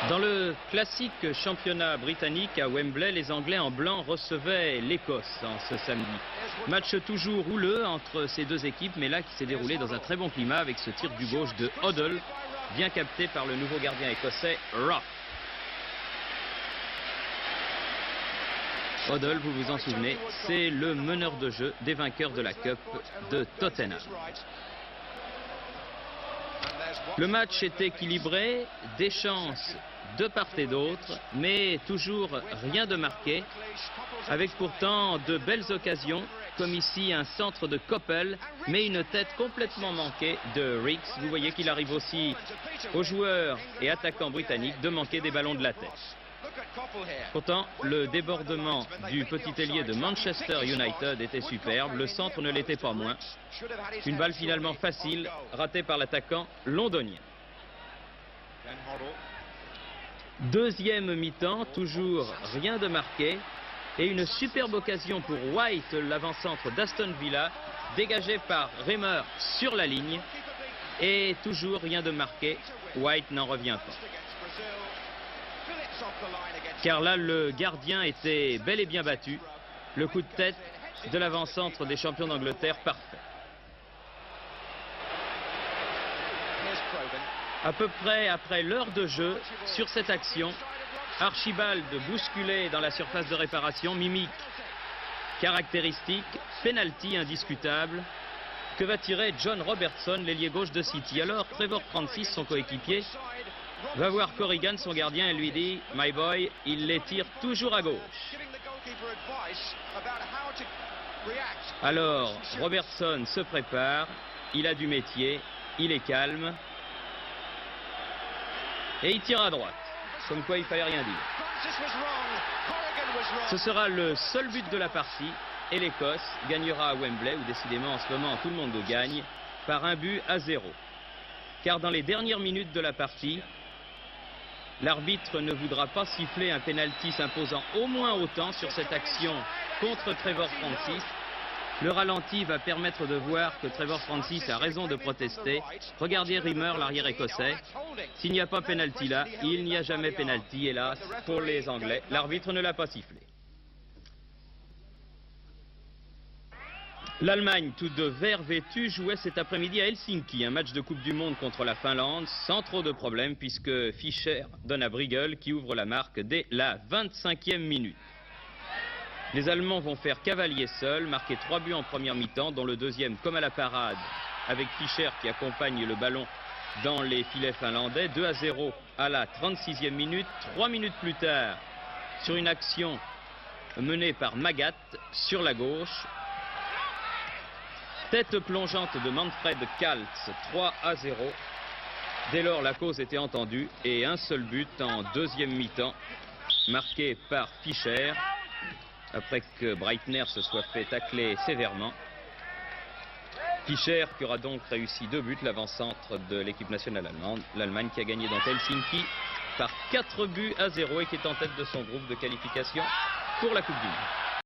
Dans le classique championnat britannique à Wembley, les Anglais en blanc recevaient l'Écosse en ce samedi. Match toujours houleux entre ces deux équipes, mais là qui s'est déroulé dans un très bon climat avec ce tir du gauche de Hoddle, bien capté par le nouveau gardien écossais Rough. Hoddle, vous vous en souvenez, c'est le meneur de jeu des vainqueurs de la Cup de Tottenham. Le match est équilibré, des chances de part et d'autre, mais toujours rien de marqué, avec pourtant de belles occasions, comme ici un centre de Coppell, mais une tête complètement manquée de Rix. Vous voyez qu'il arrive aussi aux joueurs et attaquants britanniques de manquer des ballons de la tête. Pourtant, le débordement du petit ailier de Manchester United était superbe, le centre ne l'était pas moins. Une balle finalement facile, ratée par l'attaquant londonien. Deuxième mi-temps, toujours rien de marqué. Et une superbe occasion pour White, l'avant-centre d'Aston Villa, dégagé par Reimer sur la ligne. Et toujours rien de marqué, White n'en revient pas. Car là, le gardien était bel et bien battu. Le coup de tête de l'avant-centre des champions d'Angleterre, parfait. À peu près après l'heure de jeu, sur cette action, Archibald bousculé dans la surface de réparation, mimique caractéristique, penalty indiscutable. Que va tirer John Robertson, l'ailier gauche de City? Alors Trevor Francis, son coéquipier, va voir Corrigan, son gardien, et lui dit « My boy, il les tire toujours à gauche ». Alors Robertson se prépare, il a du métier, il est calme, et il tire à droite, comme quoi il fallait rien dire. Ce sera le seul but de la partie, et l'Écosse gagnera à Wembley, où décidément en ce moment tout le monde gagne, par 1-0. Car dans les dernières minutes de la partie, l'arbitre ne voudra pas siffler un pénalty s'imposant au moins autant sur cette action contre Trevor Francis. Le ralenti va permettre de voir que Trevor Francis a raison de protester. Regardez Reimer, l'arrière écossais. S'il n'y a pas pénalty là, il n'y a jamais pénalty, hélas, pour les Anglais. L'arbitre ne l'a pas sifflé. L'Allemagne, tout de vert vêtu, jouait cet après-midi à Helsinki, un match de Coupe du Monde contre la Finlande, sans trop de problèmes, puisque Fischer donne à Briegel qui ouvre la marque dès la 25e minute. Les Allemands vont faire cavalier seul, marquer 3 buts en première mi-temps, dont le deuxième comme à la parade, avec Fischer qui accompagne le ballon dans les filets finlandais. 2-0 à la 36e minute. 3 minutes plus tard, sur une action menée par Magath sur la gauche. Tête plongeante de Manfred Kaltz, 3-0. Dès lors, la cause était entendue et un seul but en deuxième mi-temps, marqué par Fischer, après que Breitner se soit fait tacler sévèrement. Fischer qui aura donc réussi 2 buts, l'avant-centre de l'équipe nationale allemande. L'Allemagne qui a gagné dans Helsinki par 4-0 et qui est en tête de son groupe de qualification pour la Coupe du Monde.